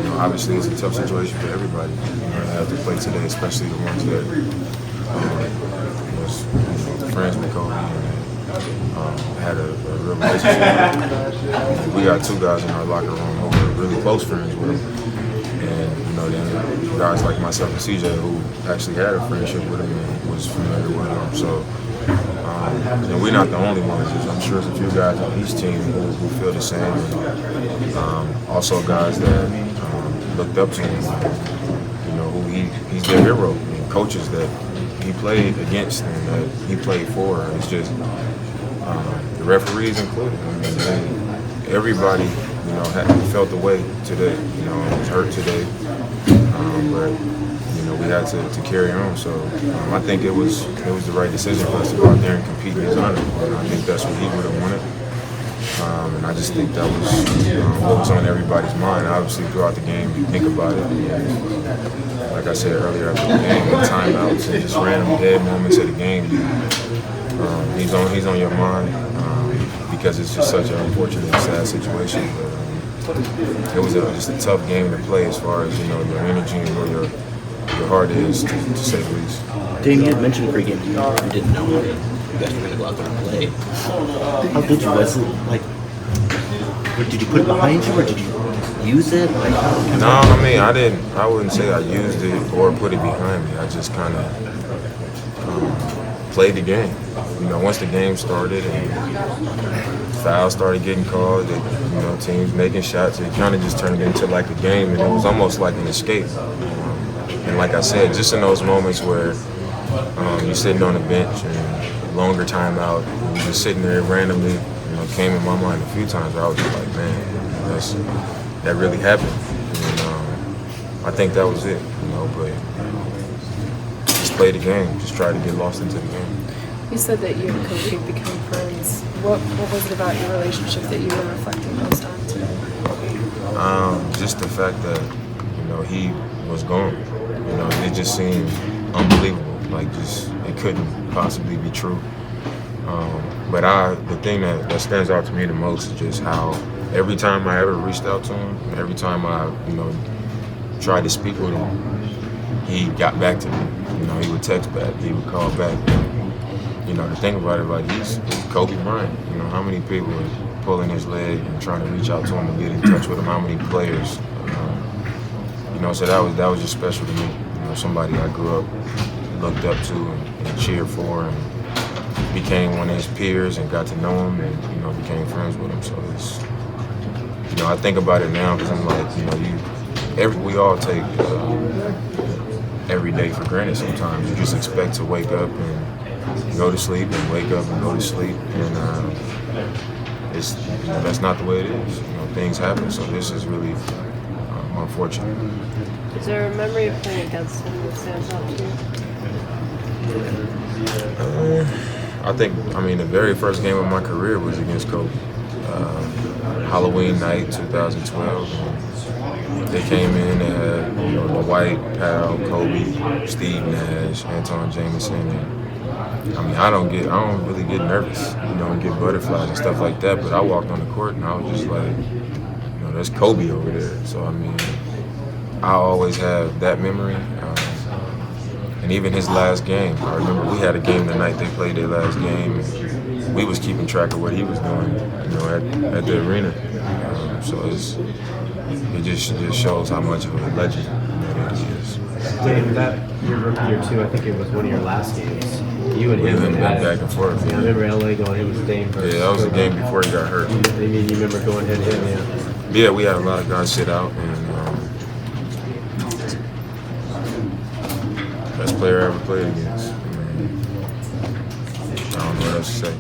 obviously it's a tough situation for everybody. They have to play today, especially the ones that was friends with Kobe and had a real relationship. We got two guys in our locker room who were really close friends with him. And then guys like myself and CJ who actually had a friendship with him and was familiar with him. So and we're not the only ones. I'm sure there's a few guys on each team who feel the same. And, also guys that looked up to him, who he's their hero. And coaches that he played against and that he played for. It's just the referees included. I mean, everybody, felt the way today. Was hurt today, but we had to carry on. So I think it was the right decision for us to go out there and compete in his honor. I think that's what he would have wanted. And I just think that was what was on everybody's mind. Obviously, throughout the game, you think about it. And like I said earlier after the game, the timeouts and just random dead moments of the game, he's on your mind because it's just such an unfortunate, sad situation. But it was just a tough game to play as far as your energy and where your heart is, to say the least. Damian, you had mentioned pregame you didn't know you guys were going to go out there and play. How did you? Was it like, did you put it behind you or did you use it? No, I wouldn't say I used it or put it behind me. I just kind of played the game. Once the game started and fouls started getting called, teams making shots, it kind of just turned into like a game, and it was almost like an escape. And like I said, just in those moments where you're sitting on the bench and longer timeout, and you're just sitting there randomly, came in my mind a few times where I was just like, man, that really happened. And I think that was it, but just play the game, just try to get lost into the game. You said that you and Kobe had become friends. What was it about your relationship that you were reflecting most on today? Just the fact that, he was gone. It just seemed unbelievable. Like, it couldn't possibly be true. But the thing that stands out to me the most is just how every time I ever reached out to him, every time I, tried to speak with him, he got back to me. He would text back, he would call back. The thing about it, like, he's Kobe Bryant. How many people are pulling his leg and trying to reach out to him and get in touch with him? How many players? So that was just special to me. Somebody I grew up, looked up to and cheered for, and became one of his peers and got to know him and became friends with him. So it's, I think about it now because I'm like, we all take every day for granted sometimes. You just expect to wake up and go to sleep and wake up and go to sleep, and it's that's not the way it is. Things happen, so this is really unfortunate. Is there a memory of playing against him that stands out to you? I think, the very first game of my career was against Kobe. Halloween night, 2012. They came in, they had, the White, Powell, Kobe, Steve Nash, Anton Jameson, and I don't really get nervous, and get butterflies and stuff like that, but I walked on the court and I was just like, there's Kobe over there. So, I always have that memory. And even his last game, I remember we had a game the night they played their last game, and we was keeping track of what he was doing, at the arena. So it just shows how much of a legend he is. Dave, that your rookie year too, I think it was one of your last games. You and him went back and forth. Yeah, I remember LA going, it was Dame versus. Yeah, that was the game before he got hurt. You remember going head to head, yeah. Yeah, we had a lot of guys sit out, and best player I ever played against. I don't know what else to say.